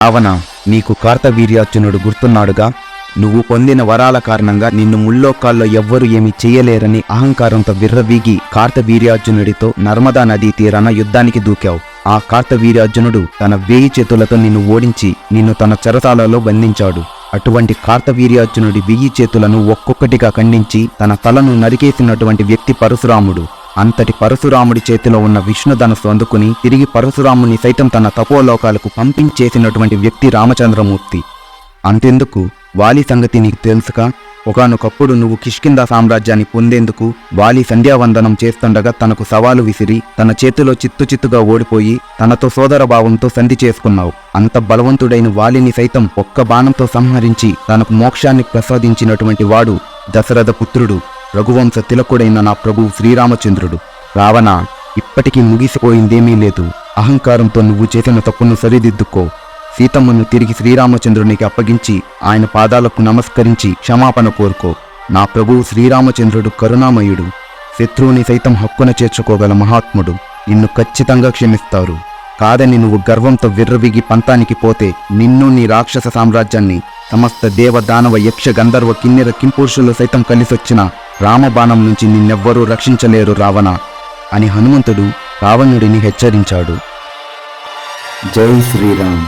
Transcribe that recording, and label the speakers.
Speaker 1: రావణ, నీకు కార్తవీర్యార్జునుడు గుర్తున్నాడుగా? నువ్వు పొందిన వరాల కారణంగా నిన్ను ముల్లోకాల్లో ఎవ్వరూ ఏమీ చెయ్యలేరని అహంకారంతో విర్రవీగి కార్తవీర్యార్జునుడితో నర్మదా నదీ తీరాన యుద్ధానికి దూకావు. ఆ కార్తవీర్యార్జునుడు తన 1000 చేతులతో నిన్ను ఓడించి నిన్ను తన చెరసాలలో బంధించాడు. అటువంటి కార్తవీర్యార్జునుడి 1000 చేతులను ఒక్కొక్కటిగా ఖండించి తన తలను నరికేసినటువంటి వ్యక్తి పరశురాముడు. అంతటి పరశురాముడి చేతిలో ఉన్న విష్ణుధనస్సు అందుకుని తిరిగి పరశురాముని సైతం తన తపోలోకాలకు పంపించేసినటువంటి వ్యక్తి రామచంద్రమూర్తి. అంతెందుకు, వాలి సంగతి నీకు తెలుసుగా? ఒకానొకప్పుడు నువ్వు కిష్కిందా సామ్రాజ్యాన్ని పొందేందుకు వాలి సంధ్యావందనం చేస్తుండగా తనకు సవాలు విసిరి తన చేతిలో చిత్తుచిత్తుగా ఓడిపోయి తనతో సోదరభావంతో సంధి చేసుకున్నావు. అంత బలవంతుడైన వాలిని సైతం ఒక్క బాణంతో సంహరించి తనకు మోక్షాన్ని ప్రసాదించినటువంటి వాడు దశరథ పుత్రుడు, రఘువంశ తిలకుడైన నా ప్రభు శ్రీరామచంద్రుడు. రావణ, ఇప్పటికీ ముగిసిపోయిందేమీ లేదు. అహంకారంతో నువ్వు చేసిన తప్పును సరిదిద్దుకో. సీతమ్మను తిరిగి శ్రీరామచంద్రునికి అప్పగించి ఆయన పాదాలకు నమస్కరించి క్షమాపణ కోరుకో. నా ప్రభువు శ్రీరామచంద్రుడు కరుణామయుడు, శత్రువుని సైతం హక్కున చేర్చుకోగల మహాత్ముడు. నిన్ను ఖచ్చితంగా క్షమిస్తారు. కాదని నువ్వు గర్వంతో విర్రవిగి పంతానికి పోతే నిన్ను, నీ రాక్షస సామ్రాజ్యాన్ని సమస్త దేవ దానవ యక్ష గంధర్వ కిన్నెర కింపురుషులు సైతం కలిసొచ్చిన రామబాణం నుంచి నిన్నెవ్వరూ రక్షించలేరు రావణ అని హనుమంతుడు రావణుడిని హెచ్చరించాడు. జై శ్రీరామ్.